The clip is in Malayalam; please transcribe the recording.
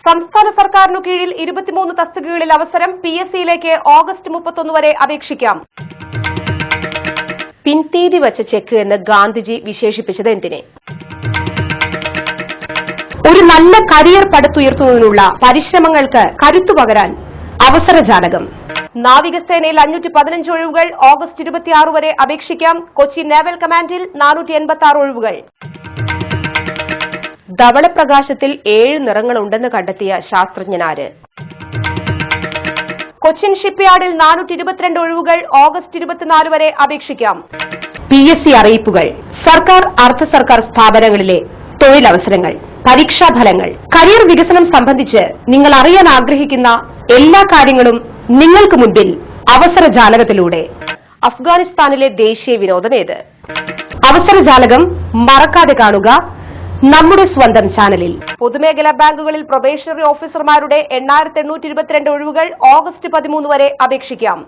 സംസ്ഥാന സർക്കാരിനു കീഴിൽ 23 തസ്തികകളിൽ അവസരം. PSCയിലേക്ക് ഓഗസ്റ്റ് 31 വരെ അപേക്ഷിക്കാം. പിൻതീതി വച്ച ചെക്ക് എന്ന് ഗാന്ധിജി വിശേഷിപ്പിച്ചത് എന്തിനെ? ഒരു നല്ല കരിയർ പടുത്തുയർത്തുന്നതിനുള്ള പരിശ്രമങ്ങൾക്ക് കരുത്തുപകരാൻ അവസരജാലകം. നാവികസേനയിൽ 515 ഒഴിവുകൾ. ഓഗസ്റ്റ് 26 വരെ അപേക്ഷിക്കാം. കൊച്ചി നേവൽ കമാൻഡിൽ 486 ഒഴിവുകൾ. ധവളപ്രകാശത്തിൽ 7 നിറങ്ങളുണ്ടെന്ന് കണ്ടെത്തിയ ശാസ്ത്രജ്ഞനാര്? കൊച്ചിൻ ഷിപ്പ്യാർഡിൽ 422 ഒഴിവുകൾ. ഓഗസ്റ്റ് 24 വരെ അപേക്ഷിക്കാം. PSC അറിയിപ്പുകൾ. സർക്കാർ അർദ്ധ സർക്കാർ സ്ഥാപനങ്ങളിലെ തൊഴിലവസരങ്ങൾ, പരീക്ഷാഫലങ്ങൾ, കരിയർ വികസനം സംബന്ധിച്ച് നിങ്ങൾ അറിയാൻ ആഗ്രഹിക്കുന്ന എല്ലാ കാര്യങ്ങളും നിങ്ങൾക്ക് മുൻപിൽ അവസരജാലകത്തിലൂടെ. അഫ്ഗാനിസ്ഥാനിലെ ദേശീയ വിനോദം ഏത്? അവസരജാലകം മറക്കാതെ കാണുക നമ്മുടെ സ്വന്തം ചാനലിൽ. പൊതുമേഖലാ ബാങ്കുകളിൽ പ്രൊബേഷണറി ഓഫീസർമാരുടെ 8822 ഒഴിവുകൾ. ഓഗസ്റ്റ് 13 വരെ അപേക്ഷിക്കാം.